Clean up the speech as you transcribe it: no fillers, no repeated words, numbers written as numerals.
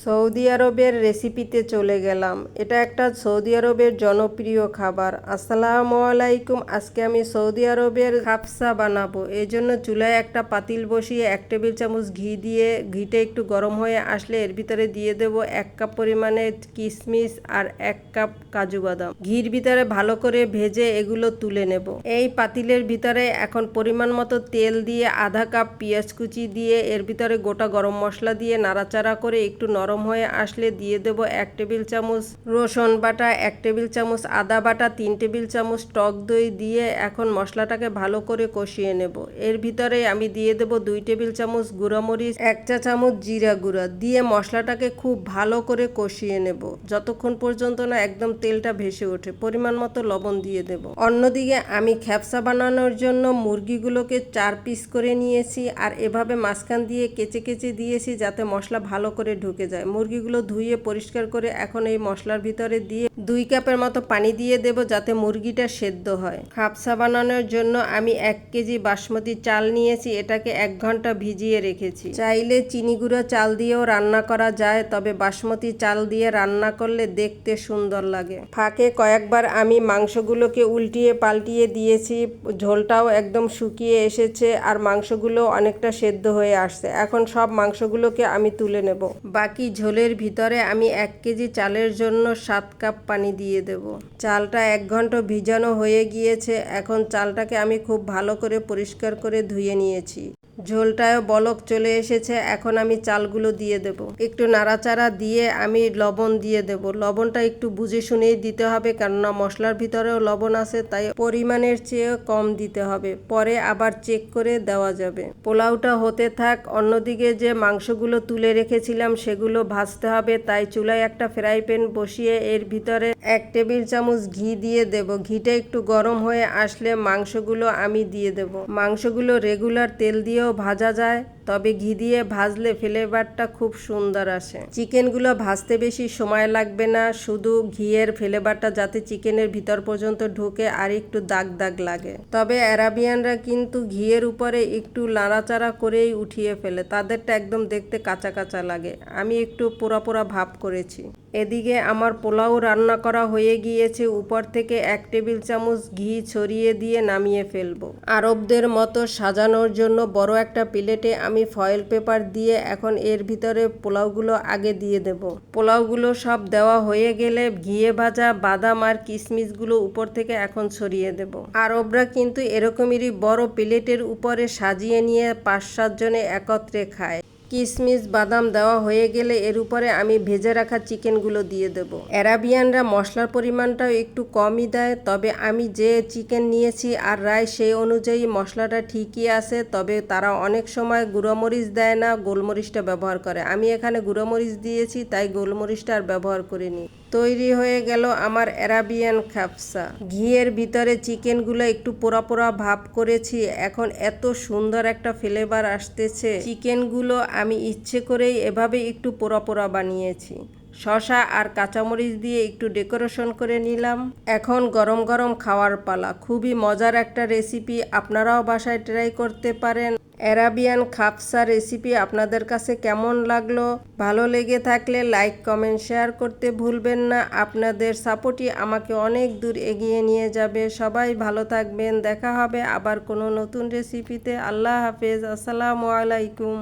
Saudi আরবের রেসিপিতে চলে গেলাম। এটা একটা সৌদি আরবের জনপ্রিয় খাবার। আসসালামু আলাইকুম। আজকে আমি সৌদি আরবের খাবসা বানাবো। এই জন্য চুলায় একটা পাতিল বসিয়ে 1 টেবিল চামচ ঘি দিয়ে, ঘিটা একটু গরম হয়ে আসলে এর ভিতরে দিয়ে দেব 1 কাপ পরিমাণে কিশমিশ আর 1 কাপ কাজু বাদাম। ঘির ভিতরে ভালো করে ভেজে এগুলো তুলে নেব। এই পাতিলের ভিতরে এখন পরিমাণ মতো তেল দিয়ে, আধা কাপ পেঁয়াজ কুচি দিয়ে, এর ভিতরে গোটা গরম মশলা দিয়ে নাড়াচাড়া করে একটু নরম হয়ে আসলে দিয়ে দেব 1 টেবিল চামচ রসুন বাটা, 1 টেবিল চামচ আদা বাটা, 3 টেবিল চামচ টক দই দিয়ে এখন মশলাটাকে ভালো করে কষিয়ে নেব। এর ভিতরে আমি দিয়ে দেব 2 টেবিল চামচ গুঁড়া মরিচ, 1 চা চামচ জিরা গুঁড়া দিয়ে মশলাটাকে খুব ভালো করে কষিয়ে নেব যতক্ষণ পর্যন্ত না একদম তেলটা ভেসে ওঠে। পরিমাণ মতো লবণ দিয়ে দেব। অন্যদিকে আমি খ্যাপসা বানানোর জন্য মুরগিগুলোকে 4 পিস করে নিয়েছি আর এভাবে মাঝখান দিয়ে কেচে কেচে দিয়েছি যাতে মশলা ভালো করে ঢুকে যায়। মুরগিগুলো ধুয়ে পরিষ্কার করে এখন এই মশলার ভিতরে দিয়ে 2 কাপের মতো পানি দিয়ে দেব যাতে মুরগিটা সেদ্ধ হয়। খাবসা বানানোর জন্য আমি 1 কেজি বাসমতি চাল নিয়েছি, এটাকে 1 ঘন্টা ভিজিয়ে রেখেছি। চাইলে চিনি গুঁড়া চাল দিয়েও রান্না করা যায়, তবে বাসমতি চাল দিয়ে রান্না করলে দেখতে সুন্দর লাগে। ফাঁকে কয়েকবার আমি মাংসগুলোকে উল্টিয়ে পাল্টিয়ে দিয়েছি, ঝোলটাও একদম শুকিয়ে এসেছে আর মাংসগুলো অনেকটা সেদ্ধ হয়ে আসছে। এখন সব মাংসগুলোকে আমি তুলে নেব। বাকি ঝোলের ভিতরে আমি 1 কেজি চালের জন্য 7 কাপ পানি দিয়ে দেব। চালটা 1 ঘন্টা ভিজানো হয়ে গিয়েছে। এখন চালটাকে আমি খুব ভালো করে পরিষ্কার করে ধুয়ে নিয়েছি। ঝোলটায়ও বলক চলে এসেছে। এখন আমি চালগুলো দিয়ে দেব। একটু নাড়াচাড়া দিয়ে আমি লবণ দিয়ে দেব। লবণটা একটু বুঝে শুনেই দিতে হবে, কেননা মশলার ভিতরেও লবণ আছে, তাই পরিমাণের চেয়ে কম দিতে হবে। পরে আবার চেক করে দেওয়া যাবে। পোলাওটা হতে থাক। অন্যদিকে যে মাংসগুলো তুলে রেখেছিলাম সেগুলো ভাজতে হবে, তাই চুলায় একটা ফ্রাই প্যান বসিয়ে এর ভিতরে 1 টেবিল চামচ ঘি দিয়ে দেব। ঘিটা একটু গরম হয়ে আসলে মাংসগুলো আমি দিয়ে দেব। মাংসগুলো রেগুলার তেল দিয়েও ভাজা যায়, তবে ঘি দিয়ে ভাজলে ফ্লেভারটা খুব সুন্দর আসে। চিকেনগুলো ভাজতে বেশি সময় লাগবে না, শুধু ঘিয়ের ফ্লেভারটা যাতে চিকেনের ভিতর পর্যন্ত ঢুকে আর একটু দাগ দাগ লাগে। তবে আরাবিয়ানরা কিন্তু ঘিয়ের উপরে একটু নাড়াচাড়া করেই উঠিয়ে ফেলে, তাদেরটা একদম দেখতে কাঁচা কাঁচা লাগে। আমি একটু পোড়া পোড়া ভাব করেছি। এদিকে আমার পোলাও রান্না করা হয়ে গিয়েছে। উপর থেকে 1 টেবিল চামচ ঘি ছড়িয়ে দিয়ে নামিয়ে ফেলবো। আরবদের মতো সাজানোর জন্য বড় একটা প্লেটে আমি ফয়েল পেপার দিয়ে এখন এর ভিতরে পোলাওগুলো আগে দিয়ে দেব। পোলাওগুলো সব দেওয়া হয়ে গেলে ঘিয়ে ভাজা বাদাম আর কিশমিশগুলো উপর থেকে এখন ছড়িয়ে দেব। আরবরা কিন্তু এরকমেরই বড় প্লেটের উপরে সাজিয়ে নিয়ে 5-7 জনে একত্রে খায়। কিশমিশ বাদাম দেওয়া হয়ে গেলে এর উপরে আমি ভেজে রাখা চিকেনগুলো দিয়ে দেব। আরাবিয়ানরা মশলার পরিমাণটাও একটু কমই দেয়, তবে আমি যে চিকেন নিয়েছি আর রাইস সেই অনুযায়ী মশলাটা ঠিকই আছে, তবে তারা অনেক সময় গুঁড়োমরিচ দেয় না, গোলমরিচটা ব্যবহার করে। আমি এখানে গুঁড়োমরিচ দিয়েছি, তাই গোলমরিচটা আর ব্যবহার করিনি। তৈরি হয়ে গেল আমার আরাবিয়ান খাবসা। ঘিয়ের ভিতরে চিকেনগুলো একটু পোড়া পোড়া ভাব করেছি, এখন এত সুন্দর একটা ফ্লেভার আসতেছে। চিকেনগুলো আমি ইচ্ছে করেই এভাবে একটু পোড়া পোড়া বানিয়েছি। শসা আর কাঁচামরিচ দিয়ে একটু ডেকোরেশন করে নিলাম। এখন গরম গরম খাওয়ার পালা। খুবই মজার একটা রেসিপি, আপনারাও বাসায় ট্রাই করতে পারেন। আরাবিয়ান খাবসা রেসিপি আপনাদের কাছে কেমন লাগলো? ভালো লেগে থাকলে লাইক কমেন্ট শেয়ার করতে ভুলবেন না। আপনাদের সাপোর্টই আমাকে অনেক দূর এগিয়ে নিয়ে যাবে। সবাই ভালো থাকবেন। দেখা হবে আবার কোনো নতুন রেসিপিতে। আল্লাহ হাফেজ। আসসালামু আলাইকুম।